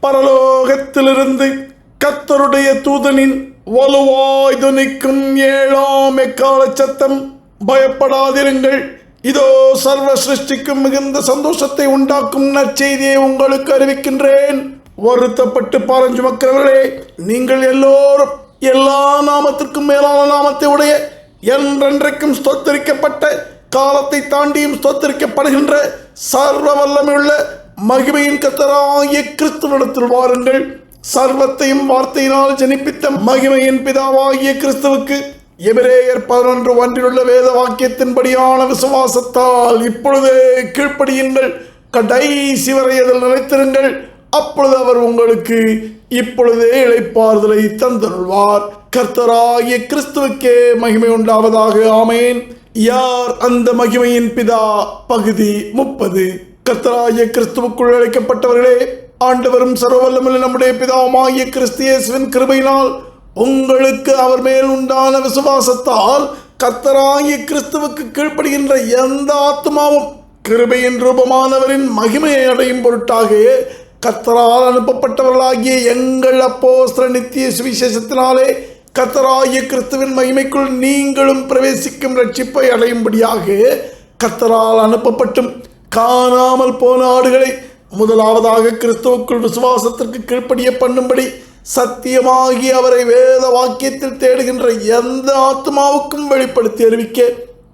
பரலோகத்திலிருந்து கர்த்தருடைய தூதனின் வலுவாய் துணிக்கும் 7ஆம் எக்கால சத்தம், பயப்படாதிருங்கள், இதோ சர்வ சிருஷ்டிக்கும் மிகுந்த சந்தோஷத்தை உண்டாக்கும் நற்செய்தியை உங்களுக்கு அறிவிக்கின்றேன். வருத்தப்பட்டு பாரஞ்சுமக்கிறவர்களே, நீங்கள் எல்லோரும் எல்லா நாமத்திற்கும் மேலான நாமத்தை உடைய, என்றென்றைக்கும் ஸ்தோத்தரிக்கப்பட்ட, காலத்தை தாண்டியும் ஸ்தோத்தரிக்கப்படுகின்ற சர்வ வல்லமையுள்ள மகிமையின் கர்த்தராகிய கிறிஸ்துவிடத்தில் வாருங்கள். சர்வத்தையும் வார்த்தையினால் ஜனிப்பித்த மகிமையின் பிதாவாகிய கிறிஸ்துவுக்கு எபிரேயர் 11:1 வேத வாக்கியத்தின்படியான விசுவாசத்தால் இப்பொழுதே கீழ்ப்படியுங்கள், கடைசி வரை அதில் நிலைத்திருங்கள். அப்பொழுது அவர் உங்களுக்கு இப்பொழுதே இளைப்பாறுதலை தந்தருள்வார். கர்த்தராகிய கிறிஸ்துவுக்கே மகிமை உண்டாவதாக. ஆமேன். யார் அந்த மகிமையின் பிதா? பகுதி 30. கர்த்தராகிய கிறிஸ்துவுக்குள் அழைக்கப்பட்டவர்களே, ஆண்டவரும் சர்வவல்லமையுள்ள நம்முடைய பிதாவாகிய கிறிஸ்து இயேசுவின் கிருபையினால் உங்களுக்கு அவர் மேல் உண்டான விசுவாசத்தால் கர்த்தராகிய கிறிஸ்துவுக்கு கீழ்ப்படுகின்ற எந்த ஆத்மாவும் கிருபையின் ரூபமானவரின் மகிமையை அடையும் பொருட்டாக கர்த்தரால் அனுப்பப்பட்டவர்களாகிய எங்கள் அப்போஸ்தலர் நித்திய சுவிசேஷத்தினாலே கர்த்தராகிய கிறிஸ்துவின் மகிமைக்குள் நீங்களும் பிரவேசிக்கும் ரட்சிப்பை அடையும்படியாக கர்த்தரால் அனுப்பப்பட்டும் காணாமல் போன ஆடுகளை முதலாவதாக கிறிஸ்துவுக்குள் விசுவாசத்திற்கு கீழ்ப்படிய பண்ணும்படி சத்தியமாகி அவரை வேத வாக்கியத்தில் தேடுகின்ற எந்த ஆத்மாவுக்கும் வெளிப்படுத்தி அறிவிக்க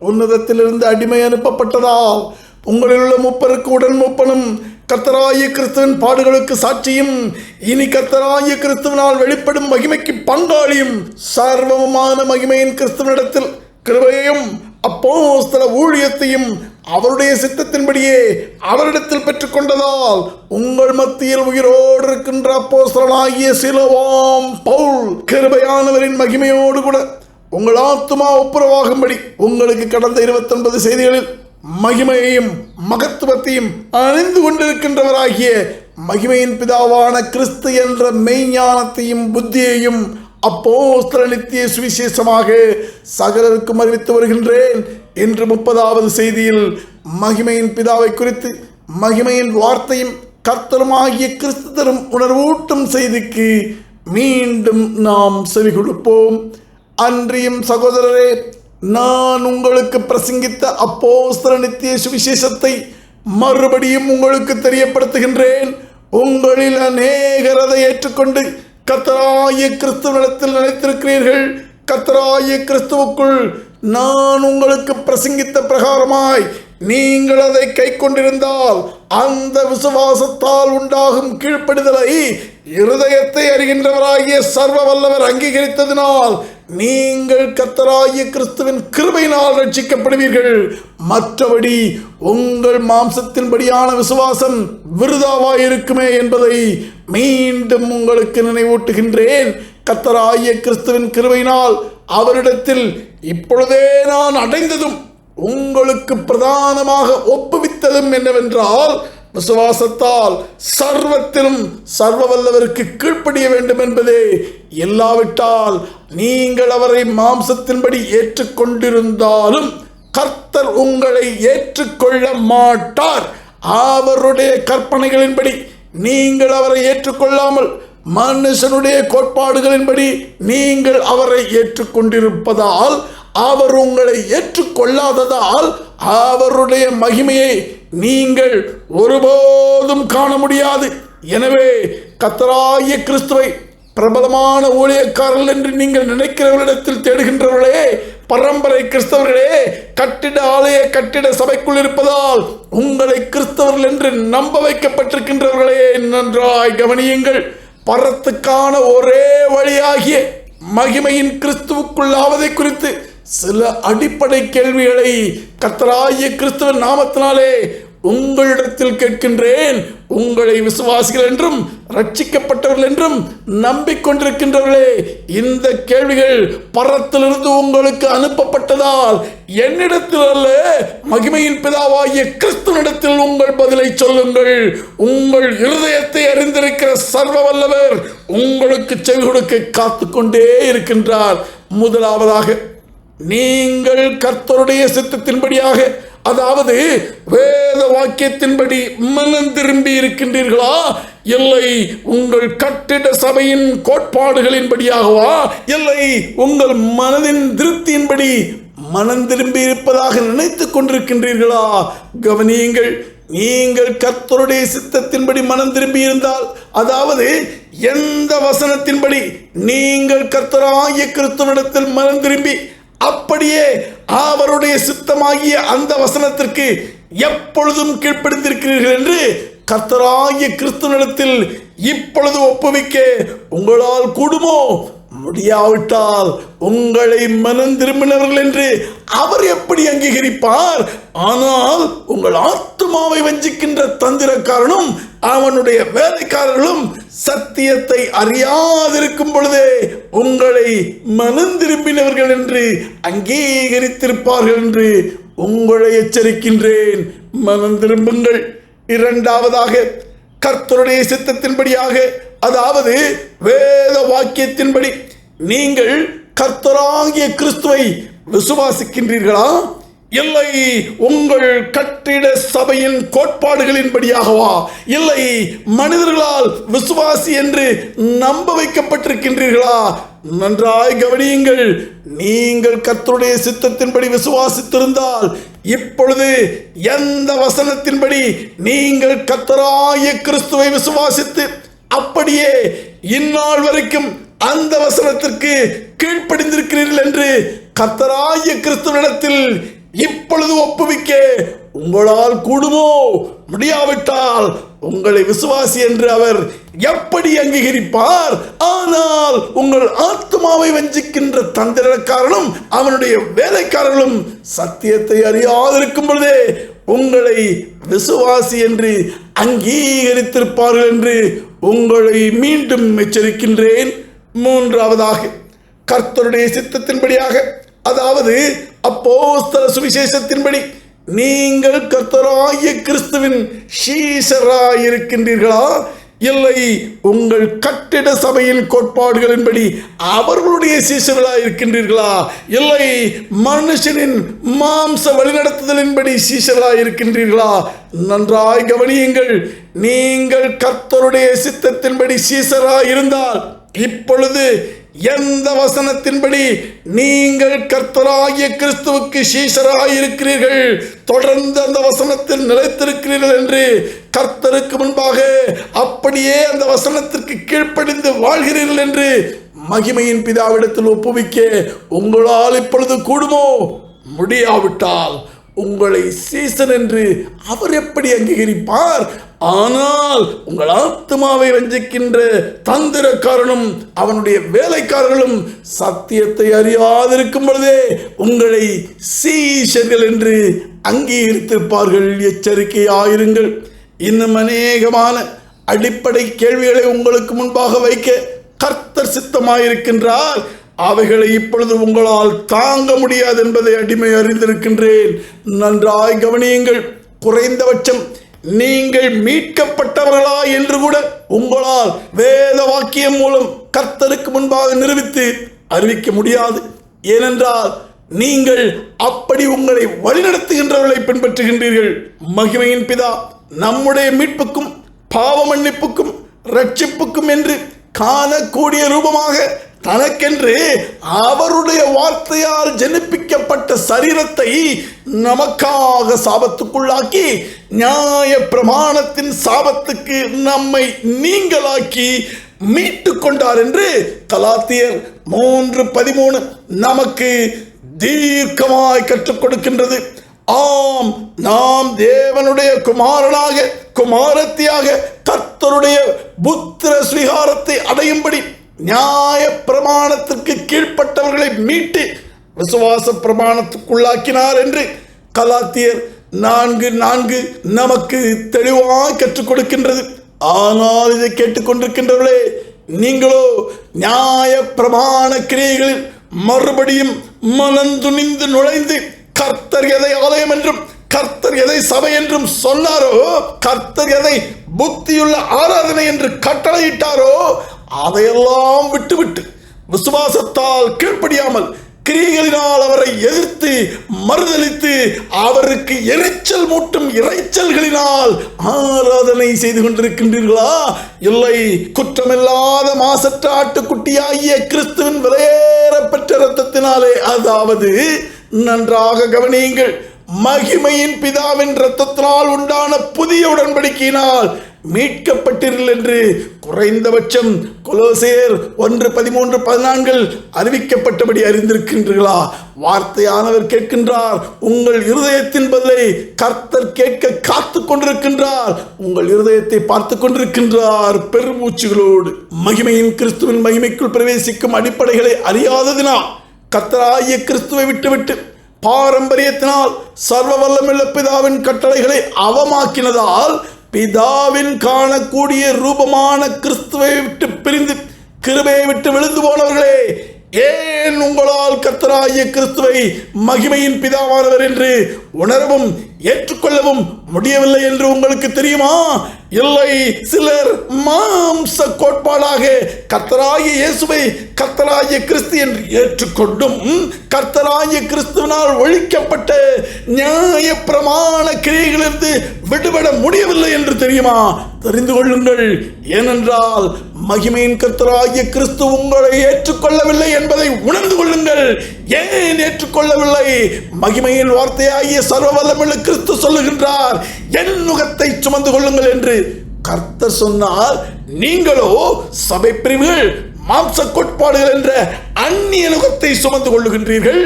உன்னதத்திலிருந்து அடிமை அனுப்பப்பட்டதால் உங்களில் உள்ள மூப்பருக்கு உடன் மூப்பனும் கர்த்தராகிய கிறிஸ்துவின் பாடுகளுக்கு சாட்சியும் இனி கர்த்தராகிய கிறிஸ்துவினால் வெளிப்படும் மகிமைக்கு பங்காளியும் சர்வமான மகிமையின் கிறிஸ்துவனிடத்தில் கிருபையையும் அப்போஸ்தல ஊழியத்தையும் அவருடைய சித்தத்தின்படியே அவரிடத்தில் பெற்றுக்கொண்டதால் உங்கள் மத்தியில் உயிரோடு இருக்கின்ற அப்போஸ்தலனாகிய சிலோவாம் பவுல் கிருபையானவரின் மகிமையோடு கூட உங்கள் ஆத்துமா ஒப்புரவாகும்படி உங்களுக்கு கடந்த 29 செய்திகளில் மகிமையையும் மகத்துவத்தையும் அணிந்து கொண்டிருக்கின்றவராகிய மகிமையின் பிதாவான கிறிஸ்து என்ற மெய்ஞானத்தையும் புத்தியையும் அப்போஸ்தலர் நித்திய சுவிசேஷமாக சகலருக்கும் அறிவித்து வருகின்றேன். இன்று 30வது செய்தியில் மகிமையின் பிதாவை குறித்து மகிமையின் வார்த்தையும் கர்த்தருமாகிய கிறிஸ்து தரும் உணர்வூட்டும் செய்திக்கு மீண்டும் நாம் செவி கொடுப்போம். அன்றியும் சகோதரரே, நான் உங்களுக்கு பிரசங்கித்த அப்போஸ்தலர் நித்திய சுவிசேஷத்தை மறுபடியும் உங்களுக்கு தெரியப்படுத்துகின்றேன். உங்களில் அநேகர் அதை ஏற்றுக்கொண்டு கர்த்தராகிய கிறிஸ்துவினிடத்தில் நிலைத்திருக்கிறீர்கள். கர்த்தராகிய கிறிஸ்துவுக்குள் நான் உங்களுக்கு பிரசங்கித்த பிரகாரமாய் நீங்கள் அதை கை கொண்டிருந்தால் அந்த விசுவாசத்தால் உண்டாகும் கீழ்ப்படிதலை இருதயத்தை அறிகின்றவராகிய சர்வ வல்லவர் அங்கீகரித்ததினால் நீங்கள் கர்த்தராகிய கிறிஸ்துவின் கிருபையினால் ரட்சிக்கப்படுவீர்கள். மற்றபடி உங்கள் மாம்சத்தின்படியான விசுவாசம் விருதாவாயிருக்குமே என்பதை மீண்டும் உங்களுக்கு நினைவூட்டுகின்றேன். கர்த்தராகிய கிறிஸ்துவின் கிருபையினால் அவரிடத்தில் இப்பொழுதே நான் அடைந்ததும் உங்களுக்கு பிரதானமாக ஒப்புவித்ததும் என்னவென்றால், விசுவாசத்தால் சர்வத்திலும் சர்வ வல்லவருக்கு கீழ்ப்படிய வேண்டும் என்பதே. இல்லாவிட்டால் நீங்கள் அவரை மாம்சத்தின்படி ஏற்றுக்கொண்டிருந்தாலும் கர்த்தர் உங்களை ஏற்றுக்கொள்ள மாட்டார். அவருடைய கற்பனைகளின்படி நீங்கள் அவரை ஏற்றுக்கொள்ளாமல் மனுஷனுடைய கோட்பாடுகளின்படி நீங்கள் அவரை ஏற்றுக்கொண்டிருப்பதால் அவர் உங்களை ஏற்றுக்கொள்ளாததால் அவருடைய மகிமையை நீங்கள் ஒருபோதும் காண முடியாது. எனவே கர்த்தராகிய கிறிஸ்துவை பிரபலமான ஊழியக்காரர்கள் என்று நீங்கள் நினைக்கிறவர்களிடத்தில் தேடுகின்றவர்களே, பரம்பரை கிறிஸ்தவர்களே, கட்டிட ஆலய கட்டிட சபைக்குள் இருப்பதால் உங்களை கிறிஸ்தவர்கள் என்று நம்ப வைக்கப்பட்டிருக்கின்றவர்களே, நன்றாய் கவனியுங்கள். பரத்துக்கான ஒரே வழியாகிய மகிமையின் கிறிஸ்துவுக்குள்ளாவதை குறித்து சில அடிப்படை கேள்விகளை கர்த்தராகிய கிறிஸ்துவின் நாமத்தினாலே உங்களிடத்தில் கேட்கின்றேன். உங்களை விசுவாசிகள் என்றும் ரட்சிக்கப்பட்டவர்கள் என்றும் நம்பிக்கொண்டிருக்கின்றவர்களே, இந்த கேள்விகள் பரத்திலிருந்து உங்களுக்கு அனுப்பப்பட்டதால் என்னிடத்தில் அல்ல, மகிமையின் பிதாவாகிய கிறிஸ்துவினிடத்தில் உங்கள் பதிலை சொல்லுங்கள். உங்கள் இருதயத்தை அறிந்திருக்கிற சர்வ வல்லவர் உங்களுக்கு செவி கொடுக்க காத்துக்கொண்டே இருக்கின்றார். முதலாவதாக, நீங்கள் கர்த்தருடைய சித்தத்தின்படியாக அதாவது வேத வாக்கியத்தின்படி மனம் திரும்பி இருக்கின்றீர்களா, இல்லை உங்கள் கட்டிட சபையின் கோட்பாடுகளின்படியாகவா, இல்லை உங்கள் மனதின் திருப்தியின்படி மனம் திரும்பி இருப்பதாக நினைத்துக் கொண்டிருக்கின்றீர்களா? கவனியுங்கள், நீங்கள் கர்த்தருடைய சித்தத்தின்படி மனம் திரும்பி இருந்தால், அதாவது எந்த வசனத்தின்படி நீங்கள் கர்த்தராகிய கிறிஸ்துவிடத்தில் மனம் திரும்பி அப்படியே அவருடைய சித்தமாகிய அந்த வசனத்திற்கு எப்பொழுதும் கீழ்ப்படிந்திருக்கிறீர்கள் என்று கர்த்தராகிய கிறிஸ்துவிடத்தில் இப்பொழுது ஒப்புவிக்க உங்களால் கூடுமோ? முடியாவிட்டால் உங்களை மனம் திரும்பினவர்கள் என்று அவர் எப்படி அங்கீகரிப்பார்? ஆனால் உங்கள் ஆத்துமாவை வஞ்சிக்கின்ற தந்திரக்காரனும் அவனுடைய வேலைக்காரர்களும் சத்தியத்தை அறியாதிருக்கும் பொழுதே உங்களை மனம் திரும்பினவர்கள் என்று அங்கீகரித்திருப்பார்கள் என்று உங்களை எச்சரிக்கின்றேன். மனம் திரும்புங்கள். இரண்டாவதாக, கர்த்தருடைய சித்தத்தின்படியாக, அதாவது வேத வாக்கியத்தின்படி நீங்கள் கர்த்தராகிய கிறிஸ்துவை விசுவாசிக்கின்றீர்களா, இல்லை உங்கள் கட்டிட சபையின் கோட்பாடுகளின்படியாகவா, இல்லை மனிதர்களால் விசுவாசி என்று நம்ப வைக்கப்பட்டிருக்கின்றீர்களா? நன்றாய் கவனியுங்கள். நீங்கள் கர்த்தருடைய சித்தத்தின்படி விசுவாசித்திருந்தால் இப்பொழுது எந்த வசனத்தின்படி நீங்கள் கர்த்தராகிய கிறிஸ்துவை விசுவாசித்து அப்படியே இந்நாள் வரைக்கும் அந்த வசனத்திற்கு கீழ்ப்படிந்திருக்கிறீர்கள் என்று கர்த்தராகிய கிறிஸ்துவினிடத்தில் இப்பொழுது ஒப்புவிக்க உங்களால் கூடுமோ? முடியாவிட்டால் உங்களை விசுவாசி என்று அவர் எப்படி அங்கீகரிப்பார்? ஆனால் உங்கள் ஆத்மாவை வஞ்சிக்கின்ற தந்திரக்காரனும் அவனுடைய வேலைக்காரர்களும் சத்தியத்தை அறியாதிருக்கும் பொழுதே உங்களை விசுவாசி என்று அங்கீகரித்திருப்பார்கள் என்று உங்களை மீண்டும் எச்சரிக்கின்றேன். மூன்றாவதாக, கர்த்தருடைய சித்தத்தின்படியாக, அதாவது அப்போஸ்தல சுவிசேஷத்தின்படி நீங்கள் கர்த்தராகிய கிறிஸ்துவின் சீஷராய் இருக்கின்றீர்களா, இல்லை உங்கள் கட்டிட சபையின் கோட்பாடுகளின்படி அவர்களுடைய சீஷர்களாய் இருக்கின்றீர்களா, இல்லை மனுஷனின் மாம்ச வழிநடத்துதலின்படி சீஷர்களாய் இருக்கின்றீர்களா? நன்றாய் கவனியுங்கள். நீங்கள் கர்த்தருடைய சித்தத்தின்படி சீஷராய் இருந்தால் இப்பொழுது எந்த வசனத்தின்படி நீங்கள் கர்த்தராகிய கிறிஸ்துவுக்கு சீஷராய் இருக்கிறீர்கள், தொடர்ந்து அந்த வசனத்தில் நிலைத்திருக்கிறீர்கள் என்று கர்த்தருக்கு முன்பாக அப்படியே அந்த வசனத்திற்கு கீழ்ப்படிந்து வாழ்கிறீர்கள் என்று மகிமையின் பிதாவிடத்தில் ஒப்புவிக்க உங்களால் இப்பொழுது கூடுமோ? முடியாவிட்டால் உங்களை சீசன் என்று அவர் எப்படி அங்கீகரிப்பார்? ஆனால் உங்கள் ஆத்மாவை வஞ்சிக்கின்ற தந்திரக்காரனும் அவனுடைய வேலைக்காரர்களும் சத்தியத்தை அறியாதிருக்கும் பொழுதே உங்களை சீஷர்கள் என்று அங்கீகரித்திருப்பார்கள். எச்சரிக்கையாயிருங்கள். இன்னும் அநேகமான அடிப்படை கேள்விகளை உங்களுக்கு முன்பாக வைக்க கர்த்தர் சித்தமாயிருக்கின்றார். அவைகளை இப்பொழுது உங்களால் தாங்க முடியாது என்பதை அடிமை அறிந்திருக்கின்றேன். நன்றாய் கவனியுங்கள். குறைந்தபட்சம் நீங்கள் மீட்கப்பட்டவர்களா என்று கூட உங்களால் வேத வாக்கியம் மூலம் கர்த்தருக்கு முன்பாக நிரூபித்து அறிவிக்க முடியாது. ஏனென்றால் நீங்கள் அப்படி உங்களை வழிநடத்துகின்றவர்களை பின்பற்றுகின்றீர்கள். மகிமையின் பிதா நம்முடைய மீட்புக்கும் பாவ மன்னிப்புக்கும் ரட்சிப்புக்கும் என்று காணக்கூடிய ரூபமாக தனக்கென்று அவருடைய வார்த்தையால் ஜனிப்பிக்கப்பட்ட சரீரத்தை நமக்காக சாபத்துக்குள்ளாக்கி நியாய பிரமாணத்தின் சாபத்துக்கு நம்மை நீங்களாக்கி மீட்டு கொண்டார் என்று கலாத்தியர் 3:13 நமக்கு தீர்க்கமாய் கற்றுக் கொடுக்கின்றது. ஆம், நாம் தேவனுடைய குமாரனாக குமாரத்தியாக கர்த்தருடைய புத்திர ஸ்வீகாரத்தை அடையும்படி நியாய பிரமாணத்திற்கு கீழ்ப்பட்டவர்களை மீட்டு விசுவாச பிரமாணத்துக்குள்ளாக்கினார் என்று கலாத்தியர் 4:4 நமக்கு தெளிவாய் கற்றுக் கொடுக்கின்றது. ஆனால் இதை கேட்டுக்கொண்டிருக்கின்றவர்களே, நீங்களோ நியாய பிரமாண கிரியைகளில் மறுபடியும் மனந்துணிந்து நுழைந்து கர்த்தர் எதை ஆலயம் என்றும் கர்த்தர் எதை சபை என்றும் சொன்னாரோ, கர்த்தர் எதை புத்தியுள்ள ஆராதனை என்று கட்டளையிட்டாரோ அதையெல்லாம் விட்டுவிட்டு விசுவாசத்தால் கீழ்ப்படியாமல் கிரியைகளினால் அவரை எதிர்த்து மறுதலித்து அவருக்கு எரிச்சல் மூட்டும் இறைச்சல்களினால் ஆராதனை செய்து கொண்டிருக்கின்றீர்களா? இல்லை, குற்றமில்லாத மாசற்ற ஆட்டுக்குட்டியாகிய கிறிஸ்துவின் விலையேறப்பெற்ற இரத்தத்தினாலே, அதாவது நன்றாக கவனியுங்கள், மகிமையின் பிதாவின் இரத்தத்தினால் உண்டான புதிய உடன்படிக்கையினால் மீட்கப்பட்டீர்கள் என்று குறைந்தபட்சம் கொலோசையர் 1:13-14 அறிவிக்கப்பட்டபடி அறிந்திருக்கின்றீர்களா? வார்த்தையானவர் கேட்கின்றார், உங்கள் இருதயத்தின் பதிலை கர்த்தர் கேட்க காத்து கொண்டிருக்கின்றார். உங்கள் இருதயத்தை பார்த்து கொண்டிருக்கின்றார் பெருமூச்சுகளோடு. மகிமையின் கிறிஸ்துவின் மகிமைக்குள் பிரவேசிக்கும் அடிப்படைகளை அறியாததினால், கர்த்தராகிய கிறிஸ்துவை விட்டுவிட்டு பாரம்பரியத்தினால் சர்வ வல்லமையுள்ள பிதாவின் கட்டளைகளை அவமாக்கினதால், பிதாவின் காணக்கூடிய ரூபமான கிறிஸ்துவை விட்டு பிரிந்து கிருபையை விட்டு விழுந்து போனவர்களே, ஏன் உங்களால் கர்த்தராகிய கிறிஸ்துவை மகிமையின் பிதாவானவர் என்று உணரவும் ஏற்றுக்கொள்ளவும் முடியவில்லை என்று உங்களுக்கு தெரியுமா? இல்லை, சிலர் மாம்ச கோட்பாடாக கர்த்தராகிய இயேசுவை கர்த்தராகிய கிறிஸ்து என்று ஏற்றுக்கொண்டும் கர்த்தராகிய கிறிஸ்துவினால் ஒழிக்கப்பட்ட நியாய பிரமாண கிரியைகளிலிருந்து விடுபட முடியவில்லை என்று தெரியுமா? தெரிந்து கொள்ளுங்கள். ஏனென்றால் மகிமையின் கர்த்தராகிய கிறிஸ்து உங்களை ஏற்றுக்கொள்ளவில்லை என்பதை உணர்ந்து கொள்ளுங்கள். ஏன் ஏற்றுக்கொள்ளவில்லை? மகிமையின் வார்த்தையாகிய சர்வ வல்லமையுள்ள கிறிஸ்து சொல்லுகின்றார், என் நுகத்தை சுமந்து கொள்ளுங்கள் என்று கர்த்தர் சொன்னால், நீங்களோ சபை பிரிவுகள், மாம்ச கோட்பாடுகள் என்ற அந்நிய நுகத்தை சுமந்து கொள்ளுகின்றீர்கள்.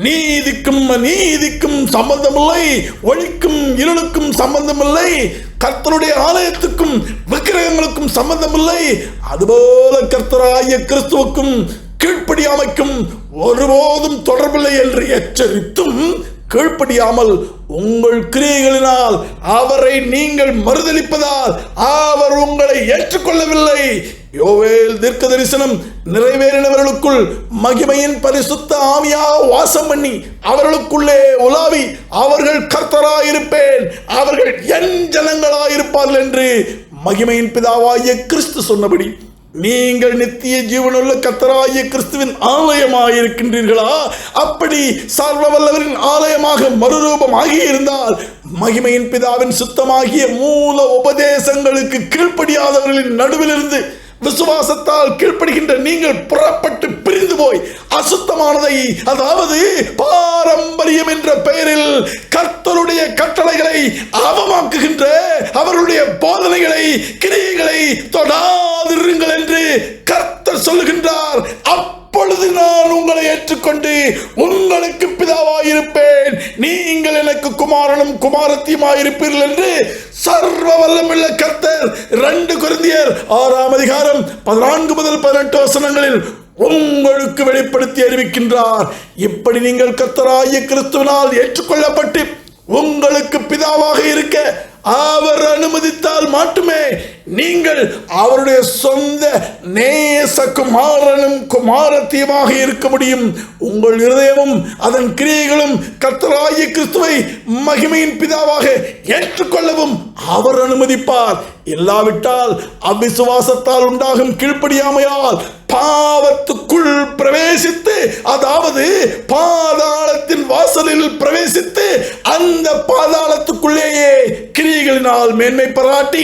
நீதிக்கும் அநீதிக்கும் சம்பந்தமில்லை, ஒளிக்கும் இருளுக்கும் சம்பந்தமில்லை, கர்த்தருடைய ஆலயத்துக்கும் விக்கிரகங்களுக்கும் சம்பந்தமில்லை. அதுபோல கர்த்தராகிய கிறிஸ்துவுக்கும் கீழ்ப்படியாமைக்கும் ஒருபோதும் தொடர்பில்லை என்று எச்சரித்தும் கீழ்ப்படியாமல் உங்கள் கிரியைகளினால் அவரை நீங்கள் மறுதலிப்பதால் அவர் உங்களை ஏற்றுக்கொள்ளவில்லை. யோவேல் தீர்க்க தரிசனம் நிறைவேறினவர்களுக்குள் மகிமையின் பரிசுத்த ஆவியாக வாசம் பண்ணி அவர்களுக்குள்ளே உலாவி, அவர்கள் கர்த்தராயிருப்பேன், அவர்கள் என் ஜனங்களாயிருப்பார்கள் என்று மகிமையின் பிதாவாகிய கிறிஸ்து சொன்னபடி, நீங்கள் நித்திய ஜீவனுள்ள கர்த்தராகிய கிறிஸ்துவின் ஆலயமாயிருக்கின்றீர்களா? அப்படி சர்வ வல்லவரின் ஆலயமாக மறுரூபமாகி இருந்தால், மகிமையின் பிதாவின் சுத்தமாகிய மூல உபதேசங்களுக்கு கீழ்ப்படியாதவர்களின் நடுவிலிருந்து விசுவாசத்தால் கீழ்ப்படுகின்ற நீங்கள் புறப்பட்டு பிரிந்து போய் அசுத்தமானதை, அதாவது பாரம்பரியம் என்ற பெயரில் கர்த்தருடைய கட்டளைகளை அவமாக்குகின்ற அவருடைய போதனைகளை, கிரியைகளை தொடாதிருங்கள் என்று கர்த்தர் சொல்லுகின்றார். அப்பொழுது நான் உங்களை ஏற்றுக்கொண்டு உங்களுக்கு பிதாவாயிருப்பேன், நீங்கள் எனக்கு குமாரனும் குமாரத்தியுமாயிருப்பீர்கள் என்று சர்வ வல்லமையுள்ள கர்த்தர் 2 கொரிந்தியர் 6:14-18 உங்களுக்கு வெளிப்படுத்தி அறிவிக்கின்றார். இப்படி நீங்கள் கர்த்தராகிய கிறிஸ்துவினால் ஏற்றுக்கொள்ளப்பட்டு உங்களுக்கு பிதாவாக இருக்க அவர் அனுமதித்தால் மட்டுமே நீங்கள் அவருடைய சொந்த நேச குமாரனும் குமாரத்தியுமாக இருக்க முடியும். உங்கள் இருதயமும் அதன் கிரியைகளும் கர்த்தராகிய கிறிஸ்துவை மகிமையின் பிதாவாக ஏற்றுக்கொள்ளவும் அவர் அனுமதிப்பார். இல்லாவிட்டால் அவிசுவாசத்தால் உண்டாகும் கீழ்ப்படியாமையால் பாவத்துக்குள் பிரவேசித்து, அதாவது பாதாளத்தின் வாசலில் பிரவேசித்து, அந்த பாதாளத்துக்குள்ளேயே கிரியைகளினால் மேன்மை பாராட்டி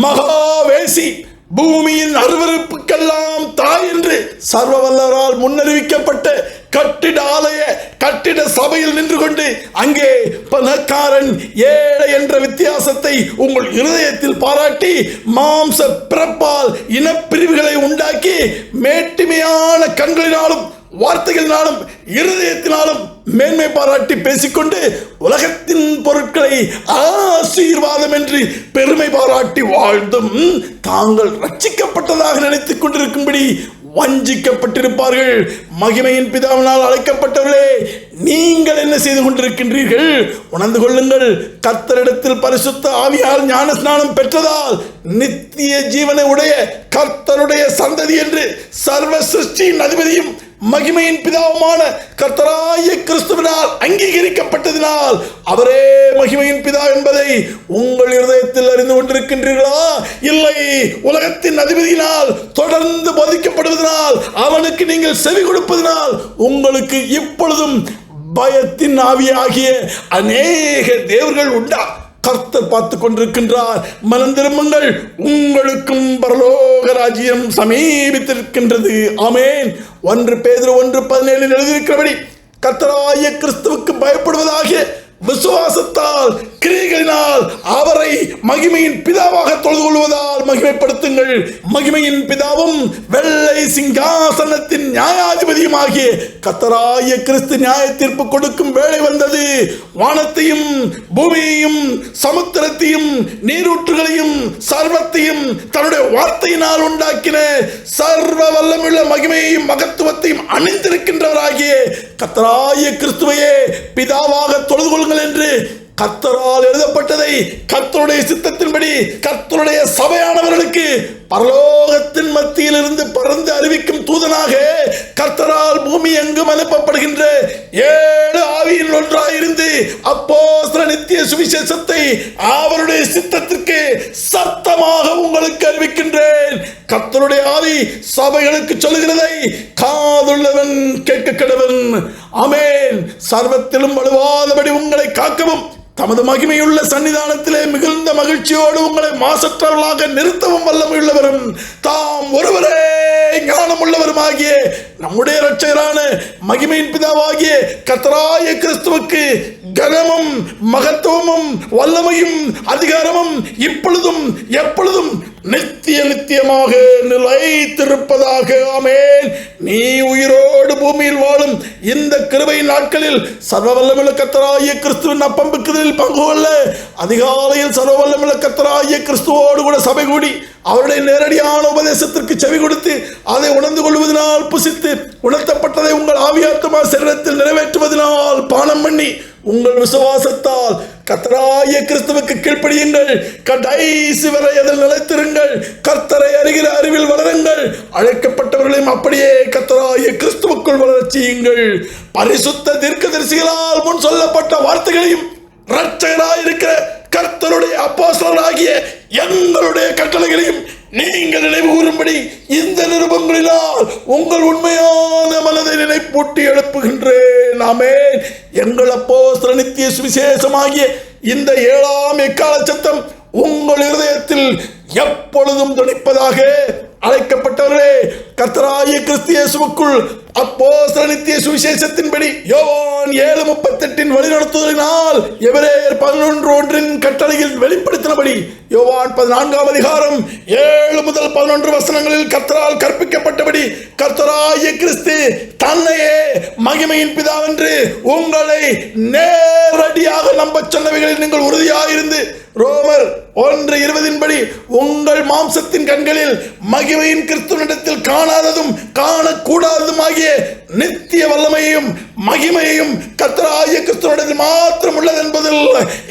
மகாவேசி, பூமியின் அருவருப்புக்கெல்லாம் தாய் என்று சர்வ வல்லவரால் முன்னறிவிக்கப்பட்ட கட்டிட சபையில் நின்று கொண்டு அங்கே பணக்காரன் ஏழை என்ற வித்தியாசத்தை உங்கள் இருதயத்தில் பாராட்டி, மாம்ச பிறப்பால் இனப்பிரிவுகளை உண்டாக்கி, மேட்டிமையான கண்களினாலும் வார்த்தைகளினாலும் இருதயத்தினாலும் மேன்மை பாராட்டி பேசிக்கொண்டு உலகத்தின் பொருட்களை ஆசீர்வாதம் என்று பெருமை பாராட்டி வாழ்ந்தும் தாங்கள் ரட்சிக்கப்பட்டதாக நினைத்துக் கொண்டிருக்கும்படி வஞ்சிக்கப்பட்டிருப்பார்கள். மகிமையின் பிதாவினால் அழைக்கப்பட்டவர்களே, நீங்கள் என்ன செய்து கொண்டிருக்கின்றீர்கள்? உணர்ந்து கொள்ளுங்கள். கர்த்தரிடத்தில் பரிசுத்த ஆவியால் ஞான ஸ்நானம் பெற்றதால் நித்திய ஜீவனை உடைய கர்த்தருடைய சந்ததி என்று சர்வ சிருஷ்டியின் அதிபதியும் மகிமையின் பிதாவுமான கர்த்தராகிய கிறிஸ்துவினால் அங்கீகரிக்கப்பட்டதினால் அவரே மகிமையின் பிதா என்பதை உங்கள் இருதயத்தில் அறிந்து கொண்டிருக்கின்றீர்களா? இல்லை, உலகத்தின் அதிபதியினால் தொடர்ந்து போதிக்கப்படுவதனால், அவனுக்கு நீங்கள் செவி கொடுப்பதனால் உங்களுக்கு இப்பொழுதும் பயத்தின் ஆவியாகிய அநேக தேவர்கள் உண்டா? கர்த்தர் பார்த்து கொண்டிருக்கின்றார். மனம் திரும்புங்கள், உங்களுக்கும் பரலோக ராஜ்யம் சமீபித்திருக்கின்றது. ஆமென். 1 பேதுரு 1:17 எழுதியிருக்கிறபடி கர்த்தராகிய கிறிஸ்துவுக்கு பயப்படுவதாக விசுவாசத்தால் கிரியைகளினால் அவரை மகிமையின் பிதாவாக தொழுது கொள்வதால் மகிமைப்படுத்துங்கள். மகிமையின் பிதாவும் வெள்ளை சிங்காசனத்தின் நியாயாதிபதியுமாகிய கர்த்தராகிய கிறிஸ்து நியாய தீர்ப்பு கொடுக்கும் வேளை வந்தது. வானத்தையும் பூமியையும் சமுத்திரத்தையும் நீரூற்றுகளையும் சர்வத்தையும் தன்னுடைய வார்த்தையினால் உண்டாக்கின சர்வ வல்லமுள்ள மகிமையையும் மகத்துவத்தையும் அணிந்திருக்கின்றவராகிய கர்த்தராகிய கிறிஸ்துவையே பிதாவாக தொழுது கொள்ளுங்கள் என்று கர்த்தரால் எழுதப்பட்டதை கர்த்தருடைய சித்தத்தின்படி கர்த்தருடைய சபையானவர்களுக்கு பரலோகத்தின் மத்தியில் இருந்து பறந்து அறிவிக்கும் தூதனாக கர்த்தரால் பூமி எங்கும் அனுப்பப்படுகின்ற 7 ஆவியின் ஒன்றாயிருந்து அப்போஸ்தல நித்திய சுவிசேஷத்தை அவருடைய சித்தத்திற்கு சத்தமாக உங்களுக்கு அறிவிக்கின்றேன். கர்த்தருடைய ஆவி சபைகளுக்கு சொல்லுகிறதை காதுள்ளவன் கேட்க கடவன். ஆமென். சர்வத்திலும் வலுவாதபடி உங்களை காக்கவும் தமது மகிமையுள்ள சன்னிதானத்திலே மிகுந்த மகிழ்ச்சியோடு உங்களை மாசற்றவர்களாக நிறுத்தவும் வல்லமையுள்ளவரும் தாம் ஒருவரே ஞானம் உள்ளவருமாகிய நம்முடைய இரட்சகரான மகிமையின் பிதாவாகிய கர்த்தராகிய கிறிஸ்துவுக்கு கனமும் மகத்துவமும் வல்லமையும் அதிகாரமும் இப்பொழுதும் எப்பொழுதும் நித்திய நித்தியமாக நிலைத்திருப்பதாக. ஆமென். நீ உயிரோடு பூமியில் வாழும் இந்த கிருபை நாட்களில் சர்வ வல்லமையுள்ள கர்த்தராகிய கிறிஸ்துவின் அப்பம்புக்குதலில் பங்கு கொள்ள அதிகாலையில் சர்வ வல்லமையுள்ள கர்த்தராகிய கிறிஸ்துவோடு கூட சபை கூடி அவருடைய நேரடியான உபதேசத்திற்கு செவி கொடுத்து அதை உணர்ந்து கொள்வதனால் புசித்து உணர்த்தப்பட்டதை உங்கள் ஆவியாத்மா சரீரத்தில் நிறைவேற்றுவதனால் பானம் பண்ணி உங்கள் விசுவாசத்தால் கர்த்தராகிய கிறிஸ்துவுக்கு கீழ்ப்படியுங்கள். கடைசி வரை அதில் நிலைத்திருங்கள். கர்த்தரை அறிகிற அறிவில் வளருங்கள். அழைக்கப்பட்டவர்களையும் அப்படியே கர்த்தராகிய கிறிஸ்துவுக்குள் வளரச் செய்யுங்கள். பரிசுத்த தீர்க்கதரிசிகளால் முன் சொல்லப்பட்ட வார்த்தைகளையும் இரட்சகராயிருக்கிற கர்த்தருடைய அப்போஸ்தலராகிய எங்களுடைய கட்டளைகளையும் நீங்கள் நினைவு கூறும்படி இந்த நிருபங்களினால் உங்கள் உண்மையான மனதை நினைப்பூட்டி எழுப்புகின்றேன். ஆமென். எங்கள் அப்போஸ்தல நித்திய சுவிசேஷமாகிய இந்த 7ஆம் எக்கால சத்தம் உங்கள் இருதயத்தில் எப்பொழுதும் துணிப்பதாக. அழைக்கப்பட்டவர்களே, கர்த்தராகிய கிறிஸ்து இயேசுவுக்குள் அப்போஸ்தல நித்திய சுவிசேஷத்தின்படி யோவான் 7:38 வழிநடத்துவதனால் எபிரேயர் 11:1 கட்டளையில் வெளிப்படுத்தினபடி யோவான் 14ஆம் அதிகாரம் 7 முதல் 11 வசனங்களில் கர்த்தரால் கற்பிக்கப்பட்டபடி கர்த்தராகிய கிறிஸ்து தன்னையே மகிமையின் பிதாவென்று உங்களை நேரடியாக நம்ப சொன்னவைகளில் நீங்கள் உறுதியாயிருந்து ரோமர் 1:20 உங்கள் மாம்சத்தின் கண்களில் மகிமையின் கிறிஸ்துவினிடத்தில் காணாததும் காணக்கூடாததுமாகிய நித்திய வல்லமையையும் மகிமையையும் கர்த்தராகிய கிறிஸ்துவினிடத்தில் மாத்திரம் உள்ளது என்பதில்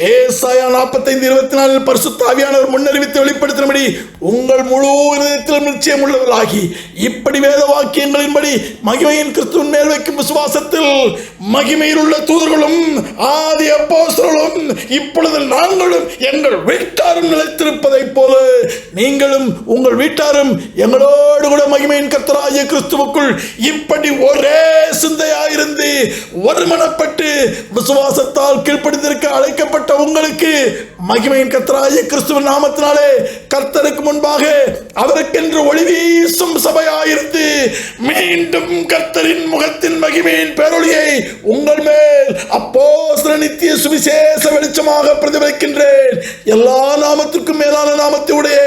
ஏசாயா 45:24 பரிசுத்த ஆவியானவர் முன்னறிவித்து வெளிப்படுத்தினபடி உங்கள் முழு இதயத்திலும் நிச்சயம் உள்ளவர்களாகி இப்படி வேத வாக்கியங்களின்படி மகிமையின் கிறிஸ்துவின் மேல் வைக்கும் விசுவாசத்தில் மகிமையில் உள்ள தூதர்களும் ஆதி அப்போஸ்தலர்களும் இப்பொழுது நாங்களும் எங்கள் வீட்டாரும் நிலைத்திருப்பதைப் போல நீங்களும் உங்கள் வீட்டாரும் எங்களோடு கூட மகிமையின் கர்த்தராகிய கிறிஸ்துவுக்குள் இப்படி ஒரே சிந்தையாயிருந்து ஒருமனப்பட்டு விசுவாசத்தால் கீழ்ப்படிந்திருக்க அழைக்கப்பட்ட உங்களுக்கு மகிமையின் கர்த்தராகிய கிறிஸ்துவின் நாமத்தினாலே கர்த்தருக்கு முன்பாக அவருக்கென்று ஒளி வீசும் சபையாயிருந்து மீண்டும் கர்த்தரின் முகத்தின் மகிமையின் பேரொளியை உங்கள் மேல் அப்போஸ்தல நித்திய சுவிசேஷ வெளிச்சமாக பிரதிபலிக்கின்றேன். எல்லா நாமத்திற்கும் மேலான நாமத்தை உடைய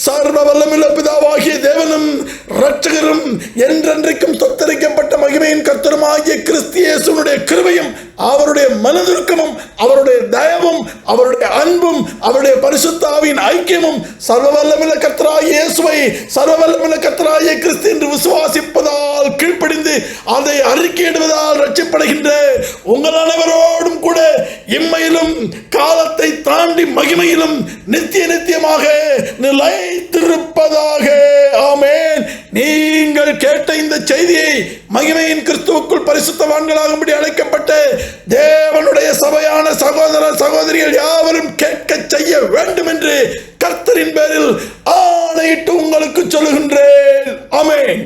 சர்வ வல்லமையுள்ள பிதாவாகிய தேவனும் இரட்சகரும் என்றென்றைக்கும் சொத்தரிக்கப்பட்ட மகிமையின் கர்த்தருமாகிய கிறிஸ்து இயேசுவினுடைய கிருபையும் அவருடைய மனதுருக்கமும் அவருடைய தயவும் அவருடைய அன்பும் அவருடைய பரிசுத்த ஆவியின் ஐக்கியமும் சர்வ வல்லமையுள்ள கர்த்தராகிய இயேசுவை சர்வ வல்லமையுள்ள கர்த்தராகிய கிறிஸ்து என்று விசுவாசிப்பதால் கீழ்ப்படிந்து அதை அறிக்கையிடுவதால் ரட்சிக்கப்படுகின்ற உங்கள் அனைவரோடும் கூட இம்மையிலும் காலத்தை தாண்டி மகிமையிலும் நித்தியமாக நிலைத்திருப்பதாக. ஆமென். நீங்கள் கேட்ட இந்த செய்தியை மகிமையின் கிறிஸ்துவுக்குள் பரிசுத்தவான்களாகும்படி அழைக்கப்பட்ட தேவனுடைய சபையான சகோதர சகோதரிகள் யாவரும் கேட்க செய்ய வேண்டும் என்று கர்த்தரின் பேரில் ஆணையிட்டு உங்களுக்கு சொல்லுகின்றேன். ஆமென்.